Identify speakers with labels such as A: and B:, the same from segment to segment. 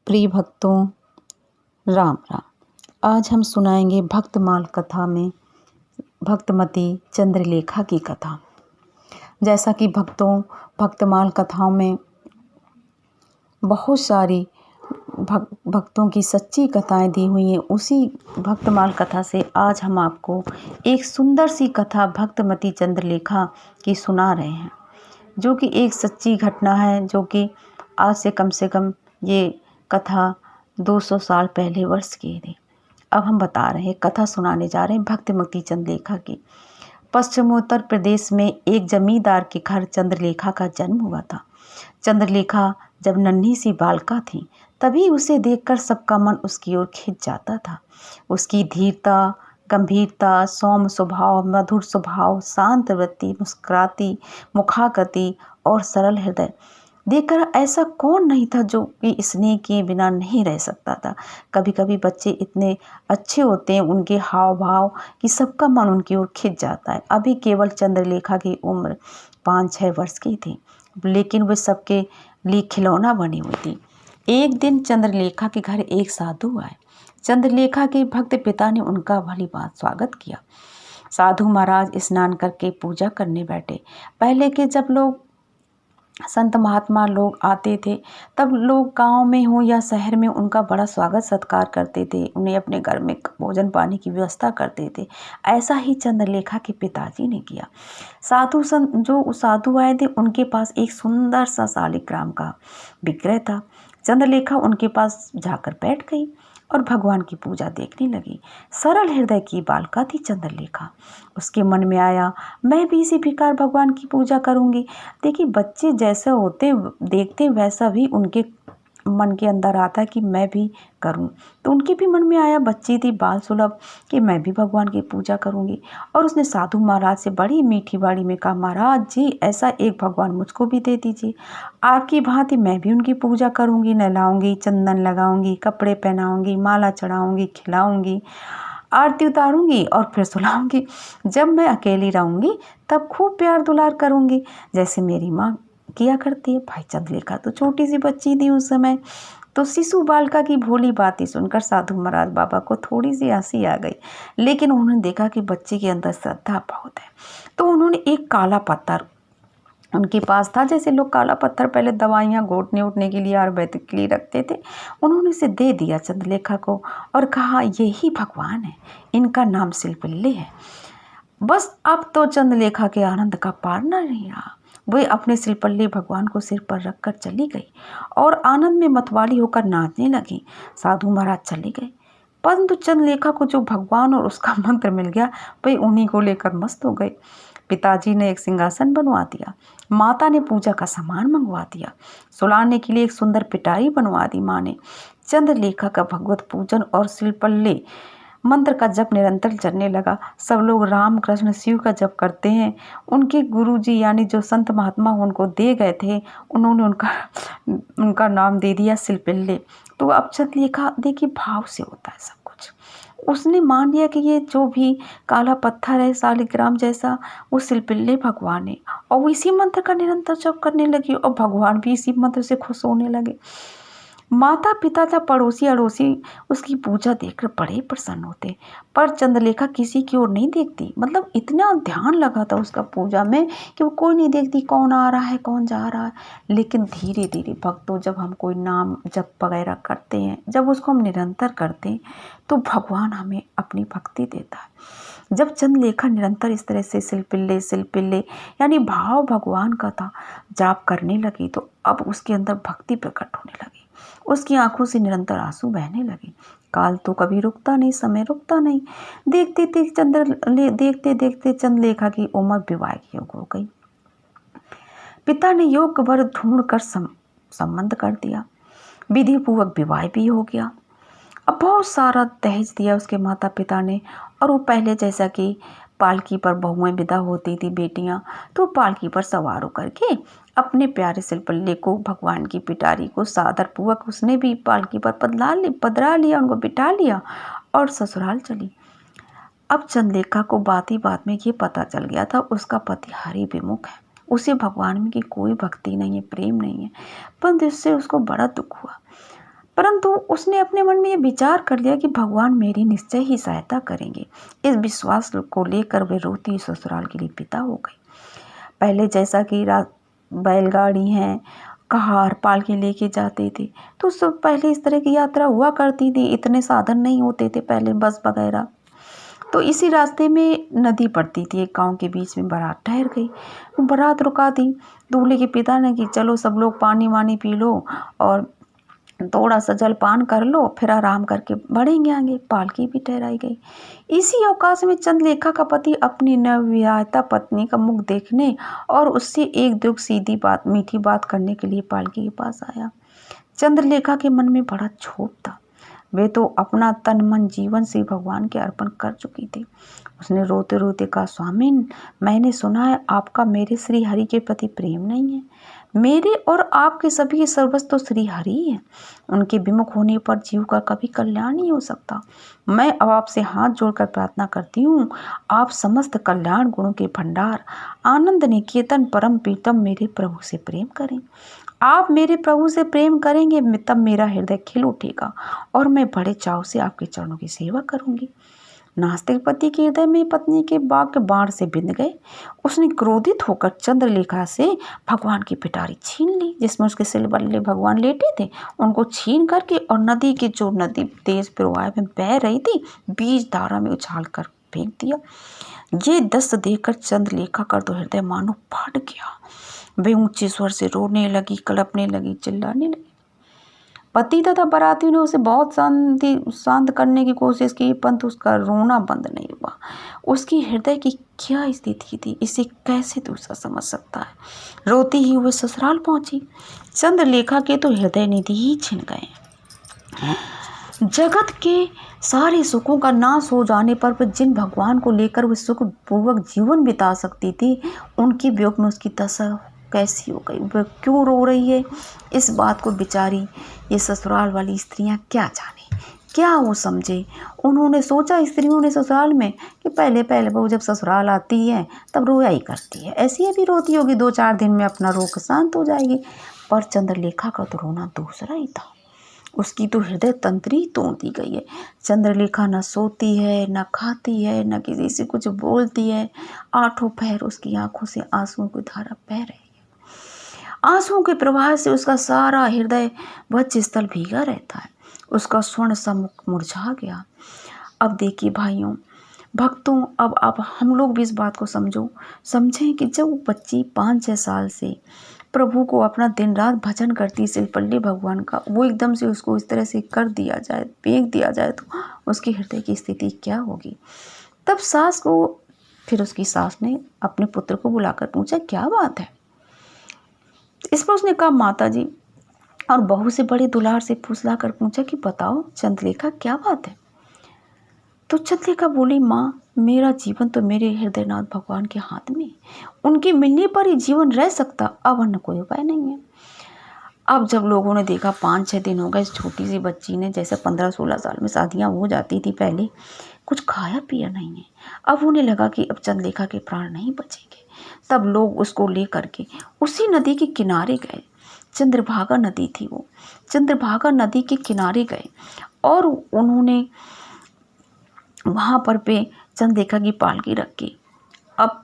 A: प्रिय भक्तों, राम राम। आज हम सुनाएंगे भक्तमाल कथा में भक्तमती चंद्रलेखा की कथा। जैसा कि भक्तमाल कथाओं में बहुत सारी भक्तों की सच्ची कथाएं दी हुई हैं, उसी भक्तमाल कथा से आज हम आपको एक सुंदर सी कथा भक्तमती चंद्रलेखा की सुना रहे हैं, जो कि एक सच्ची घटना है, जो कि आज से कम ये कथा 200 साल पहले वर्ष की थी। अब हम बता रहे हैं, कथा सुनाने जा रहे हैं भक्तमती चंद्रलेखा की। पश्चिमोत्तर प्रदेश में एक जमींदार के घर चंद्रलेखा का जन्म हुआ था। चंद्रलेखा जब नन्ही सी बालिका थी, तभी उसे देखकर सबका मन उसकी ओर खिंच जाता था। उसकी धीरता, गंभीरता, सौम्य स्वभाव, मधुर स्वभाव, शांत वृत्ति, मुस्कुराती मुखाकृति और सरल हृदय देखकर ऐसा कौन नहीं था जो कि स्नेह के बिना नहीं रह सकता था। कभी कभी बच्चे इतने अच्छे होते हैं, उनके हाव भाव, कि सबका मन उनकी ओर खिंच जाता है। अभी केवल चंद्रलेखा की उम्र 5-6 वर्ष की थी, लेकिन वे सबके लिए खिलौना बनी हुई थी। एक दिन चंद्रलेखा के घर एक साधु आए। चंद्रलेखा के भक्त पिता ने उनका भली बात स्वागत किया। साधु महाराज स्नान करके पूजा करने बैठे। पहले के जब लोग संत महात्मा लोग आते थे, तब लोग गांव में हो या शहर में उनका बड़ा स्वागत सत्कार करते थे, उन्हें अपने घर में भोजन पानी की व्यवस्था करते थे। ऐसा ही चंद्रलेखा के पिताजी ने किया। जो साधु आए थे, उनके पास एक सुंदर सा शालिग्राम का विग्रह था। चंद्रलेखा उनके पास जाकर बैठ गई और भगवान की पूजा देखने लगी। सरल हृदय की बालिका थी चंद्रलेखा। उसके मन में आया, मैं भी इसी प्रकार भगवान की पूजा करूंगी। देखिए, बच्चे जैसे होते देखते वैसा भी उनके मन के अंदर आता है कि मैं भी करूं। तो उनके भी मन में आया, बच्ची थी बाल सुलभ, कि मैं भी भगवान की पूजा करूंगी। और उसने साधु महाराज से बड़ी मीठी बाड़ी में कहा, महाराज जी, ऐसा एक भगवान मुझको भी दे दीजिए। आपकी भांति मैं भी उनकी पूजा करूंगी, नहलाऊंगी, चंदन लगाऊंगी, कपड़े पहनाऊंगी, माला चढ़ाऊंगी, खिलाऊंगी, आरती उतारूंगी और फिर सुलाऊंगी। जब मैं अकेली रहूंगी तब खूब प्यार दुलार करूंगी, जैसे मेरी माँ किया करती है। भाई चंद्रलेखा तो छोटी सी बच्ची थी उस समय, तो शिशु बालिका की भोली बातें सुनकर साधु महाराज बाबा को थोड़ी सी हंसी आ गई, लेकिन उन्होंने देखा कि बच्चे के अंदर श्रद्धा बहुत है। तो उन्होंने एक काला पत्थर उनके पास था, जैसे लोग काला पत्थर पहले दवाइयाँ घोटने उठने के लिए, आयुर्वेदिक के लिए रखते थे, उन्होंने इसे दे दिया चंद्रलेखा को और कहा, यही भगवान है, इनका नाम शिल्पल्ले है। बस अब तो चंद्रलेखा के आनंद का पार न नहीं रहा। वे अपने शिल्पल्ले भगवान को सिर पर रखकर चली गई और आनंद में मतवाली होकर नाचने लगी। साधु महाराज चले गए, परंतु चंद्रलेखा को जो भगवान और उसका मंत्र मिल गया, वे उन्हीं को लेकर मस्त हो गए। पिताजी ने एक सिंहासन बनवा दिया, माता ने पूजा का सामान मंगवा दिया, सुलाने के लिए एक सुंदर पिटारी बनवा दी माँ ने। चंद्रलेखा का भगवत पूजन और शिल्पल्ले मंत्र का जप निरंतर चलने लगा। सब लोग राम कृष्ण शिव का जप करते हैं। उनके गुरुजी यानी जो संत महात्मा उनको दे गए थे, उन्होंने उनका नाम दे दिया शिल्पल्ले। तो अब चंद्रलेखा देखिए, भाव से होता है सब कुछ। उसने मान लिया कि ये जो भी काला पत्थर है शालिग्राम जैसा, वो शिल्पल्ले भगवान है, और वो इसी मंत्र का निरंतर जप करने लगी और भगवान भी इसी मंत्र से खुश होने लगे। माता पिता या पड़ोसी अड़ोसी उसकी पूजा देखकर बड़े प्रसन्न होते, पर चंद्रलेखा किसी की ओर नहीं देखती। मतलब इतना ध्यान लगा था उसका पूजा में कि वो कोई नहीं देखती कौन आ रहा है कौन जा रहा है। लेकिन धीरे धीरे भक्तों, जब हम कोई नाम जप वगैरह करते हैं, जब उसको हम निरंतर करते हैं, तो भगवान हमें अपनी भक्ति देता है। जब चंद्रलेखा निरंतर इस तरह से शिल्पल्ले यानी भाव भगवान का था जाप करने लगी, तो अब उसके अंदर भक्ति प्रकट होने लगी। उसकी आंखों से निरंतर आंसू बहने लगे। काल तो कभी रुकता नहीं, समय रुकता नहीं। देखते देखते चंद्रलेखा की उम्र विवाह की हो गई। पिता ने योग्य वर ढूंढकर संबंध कर दिया, विधि पूर्वक विवाह भी हो गया। अब बहुत सारा दहेज दिया उसके माता पिता ने, और वो पहले जैसा कि पालकी पर बहुएं विदा होती थी बेटियां, तो पालकी पर सवार होकर के अपने प्यारे शिल्पल्ले को, भगवान की पिटारी को सादर पूर्वक उसने भी पालकी पर पधरा लिया, उनको बिठा लिया और ससुराल चली। अब चंद्रलेखा को बात ही बात में ये पता चल गया था, उसका पति हरि विमुख है, उसे भगवान में की कोई भक्ति नहीं है, प्रेम नहीं है, पर इससे उसको बड़ा दुख हुआ। परंतु उसने अपने मन में ये विचार कर लिया कि भगवान मेरी निश्चय ही सहायता करेंगे। इस विश्वास को लेकर वे रोती ससुराल के लिए विदा हो गई। पहले जैसा कि बैलगाड़ी है, कहार पाल के लेके जाते थे, तो सब पहले इस तरह की यात्रा हुआ करती थी। इतने साधन नहीं होते थे पहले, बस वगैरह। तो इसी रास्ते में नदी पड़ती थी। एक गांव के बीच में बारात ठहर गई। बारात रुका दी। दूल्हे के पिता ने कि चलो सब लोग पानी वानी पी लो और थोड़ा सा जलपान कर लो, फिर आराम करके बढ़ेंगे आगे। पालकी भी ठहराई गई। इसी अवकाश में चंद्रलेखा का पति अपनी नवविवाहिता पत्नी का मुख देखने और उससे एक दो सीधी बात, मीठी बात करने के लिए पालकी के पास आया। चंद्रलेखा के मन में बड़ा क्षोभ था। वे तो अपना तन मन जीवन से भगवान के अर्पण कर चुकी थी। उसने रोते रोते कहा, स्वामिन, मैंने सुना है आपका मेरे श्री हरि के प्रति प्रेम नहीं है। मेरे और आपके सभी सर्वस्व तो श्री हरि है। उनके विमुख होने पर जीव का कभी कल्याण नहीं हो सकता। मैं अब आपसे हाथ जोड़कर प्रार्थना करती हूँ, आप समस्त कल्याण गुणों के भंडार आनंद निकेतन परम प्रीतम मेरे प्रभु से प्रेम करें। आप मेरे प्रभु से प्रेम करेंगे तब मेरा हृदय खिल उठेगा और मैं बड़े चाव से आपके चरणों की सेवा करूंगी। नास्तिक पति के हृदय में पत्नी के वाक्य बाण से बिंद गए। उसने क्रोधित होकर चंद्रलेखा से भगवान की पिटारी छीन ली, जिसमें उसके सिर बल्ले भगवान लेटे थे, उनको छीन करके और नदी के जो नदी तेज प्रवाह में बह रही थी, बीच धारा में उछाल कर फेंक दिया। ये दृश्य देखकर चंद्रलेखा का तो हृदय मानो फट गया। वे ऊंचे स्वर से रोने लगी, कलपने लगी, चिल्लाने लगी। पति तथा बारातियों ने उसे बहुत शांत करने की कोशिश की, परंतु उसका रोना बंद नहीं हुआ। उसकी हृदय की क्या स्थिति थी, इसे कैसे दूसरा समझ सकता है। रोती ही हुए ससुराल पहुंची। चंद्रलेखा के तो हृदय निधि ही छिन गए। जगत के सारे सुखों का नाश हो जाने पर जिन भगवान को लेकर वह सुखपूर्वक जीवन बिता सकती थी, उनके वियोग में उसकी दशा कैसी हो गई। वह क्यों रो रही है, इस बात को बेचारी ये ससुराल वाली स्त्रियां क्या जाने, क्या वो समझे। उन्होंने सोचा, स्त्रियों ने ससुराल में, कि पहले पहले वो जब ससुराल आती है तब रोया ही करती है, ऐसी ही भी रोती होगी, 2-4 दिन में अपना रो के शांत हो जाएगी। पर चंद्रलेखा का तो रोना दूसरा ही था। उसकी तो हृदय तंत्री तोड़ दी गई है। चंद्रलेखा न सोती है, न खाती है, न किसी से कुछ बोलती है। 8 पहर उसकी आंखों से आंसुओं की धारा बह रही है। आंसुओं के प्रवाह से उसका सारा हृदय वक्ष स्थल भीगा रहता है। उसका स्वर्ण सा मुख मुरझा गया। अब देखिए भाइयों, भक्तों, अब हम लोग भी इस बात को समझें कि जब वो बच्ची 5-6 साल से प्रभु को अपना दिन रात भजन करती सिलपल्ले भगवान का, वो एकदम से उसको इस तरह से कर दिया जाए, फेंक दिया जाए, तो उसकी हृदय की स्थिति क्या होगी। तब फिर उसकी सास ने अपने पुत्र को बुलाकर पूछा, क्या बात है। इस पर उसने कहा, माता जी, और बहू से बड़े दुलार से फुसला कर पूछा कि बताओ चंद्रलेखा, क्या बात है। तो चंद्रलेखा बोली, माँ, मेरा जीवन तो मेरे हृदयनाथ भगवान के हाथ में, उनके मिलने पर ही जीवन रह सकता, अब अन्य कोई उपाय नहीं है। अब जब लोगों ने देखा 5-6 दिन हो गए इस छोटी सी बच्ची ने, जैसे 15-16 साल में शादियाँ हो जाती थी पहले, कुछ खाया पिया नहीं है। अब उन्हें लगा कि अब चंद्रलेखा के प्राण नहीं बचेंगे। तब लोग उसको ले करके उसी नदी के किनारे गए। चंद्रभागा नदी थी वो। चंद्रभागा नदी के किनारे गए और उन्होंने वहाँ पर पे चंद्रलेखा की पालकी रखी। अब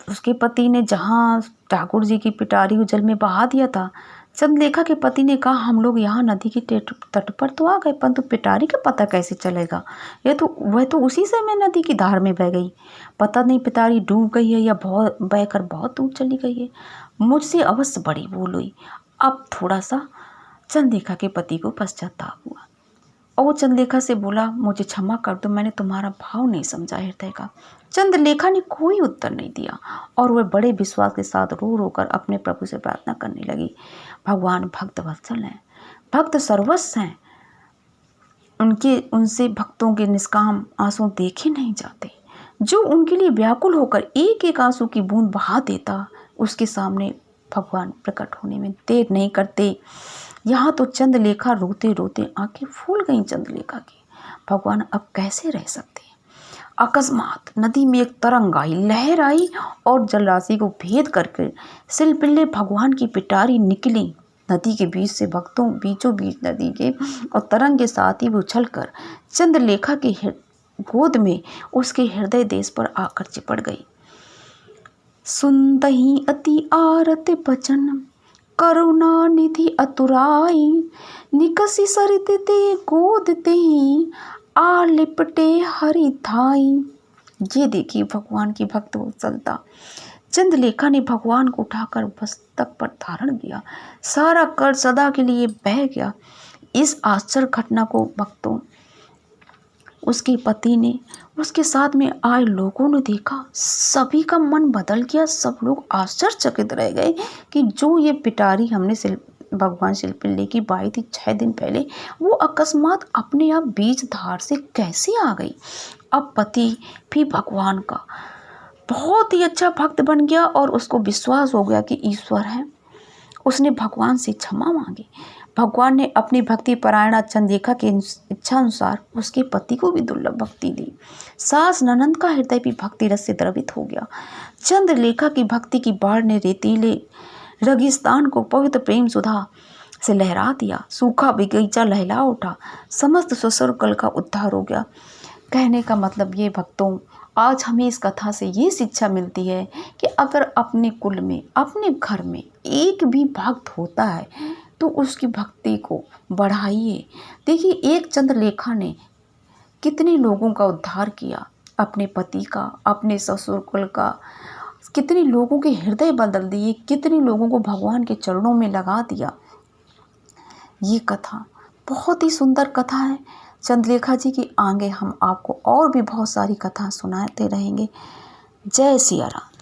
A: उसके पति ने जहाँ ठाकुर जी की पिटारी जल में बहा दिया था, चंद्रलेखा के पति ने कहा, हम लोग यहाँ नदी के तट पर तो आ गए, परंतु पिटारी का पता कैसे चलेगा। वह तो उसी समय नदी की धार में बह गई। पता नहीं पिटारी डूब गई है या बहकर बहुत दूर चली गई है। मुझसे अवश्य बड़ी भूल हुई। अब थोड़ा सा चंद्रलेखा के पति को पश्चाताप हुआ और वो चंद्रलेखा से बोला, मुझे क्षमा कर दो, मैंने तुम्हारा भाव नहीं समझा हृदय का। चंद्रलेखा ने कोई उत्तर नहीं दिया और वह बड़े विश्वास के साथ रो रो कर अपने प्रभु से प्रार्थना करने लगी। भगवान भक्त वत्सल हैं, भक्त सर्वस्व हैं। उनसे भक्तों के निष्काम आंसू देखे नहीं जाते। जो उनके लिए व्याकुल होकर एक एक आंसू की बूंद बहा देता, उसके सामने भगवान प्रकट होने में देर नहीं करते। यहाँ तो चंद्रलेखा रोते रोते आंखें फूल गईं चंद्रलेखा की। भगवान अब कैसे रह सकते हैं। अकस्मात नदी में एक तरंग आई, लहर आई और जलराशि को भेद करके सिलपिल्ले भगवान की पिटारी निकली। नदी के बीच से भक्तों बीचों बीच नदी के और तरंग के साथ ही वो उछलकर चंद्रलेखा की गोद में उसके हृदय देश पर आकर चिपट गई। सुनतहि अति आरत बचन करुणा निधि अतुराई, निकसी सरित ते गोद तेहि आ लिपटे हरि थाई। ये देखिए भगवान की भक्त वत्सलता। चंद्रलेखा ने भगवान को उठाकर मस्तक पर धारण किया। सारा कर्ज सदा के लिए बह गया। इस आश्चर्य घटना को भक्तों, उसके पति ने, उसके साथ में आए लोगों ने देखा। सभी का मन बदल गया। सब लोग आश्चर्यचकित रह गए कि जो ये पिटारी हमने भगवान शिल्पी की बाई थी 6 दिन पहले, वो अकस्मात अपने आप बीज धार से कैसे आ गई। अब पति भी भगवान का बहुत ही अच्छा भक्त बन गया और उसको विश्वास हो गया कि ईश्वर है। उसने भगवान से क्षमा मांगी। भगवान ने अपनी भक्ति परायणा चंद्रलेखा की इच्छा अनुसार उसके पति को भी दुर्लभ भक्ति दी। सास ननंद का हृदय भी भक्ति रस से द्रवित हो गया। चंद्रलेखा की भक्ति की बाढ़ ने रेतीले रेगिस्तान को पवित्र प्रेम सुधा से लहरा दिया। सूखा बगीचा लहला उठा। समस्त ससुर कल का उद्धार हो गया। कहने का मतलब ये भक्तों, आज हमें इस कथा से ये शिक्षा मिलती है कि अगर अपने कुल में, अपने घर में एक भी भक्त होता है तो उसकी भक्ति को बढ़ाइए। देखिए एक चंद्रलेखा ने कितने लोगों का उद्धार किया, अपने पति का, अपने ससुर कुल का, कितने लोगों के हृदय बदल दिए, कितने लोगों को भगवान के चरणों में लगा दिया। ये कथा बहुत ही सुंदर कथा है। चंद्रलेखा जी की आगे हम आपको और भी बहुत सारी कथा सुनाते रहेंगे। जय सिया राम।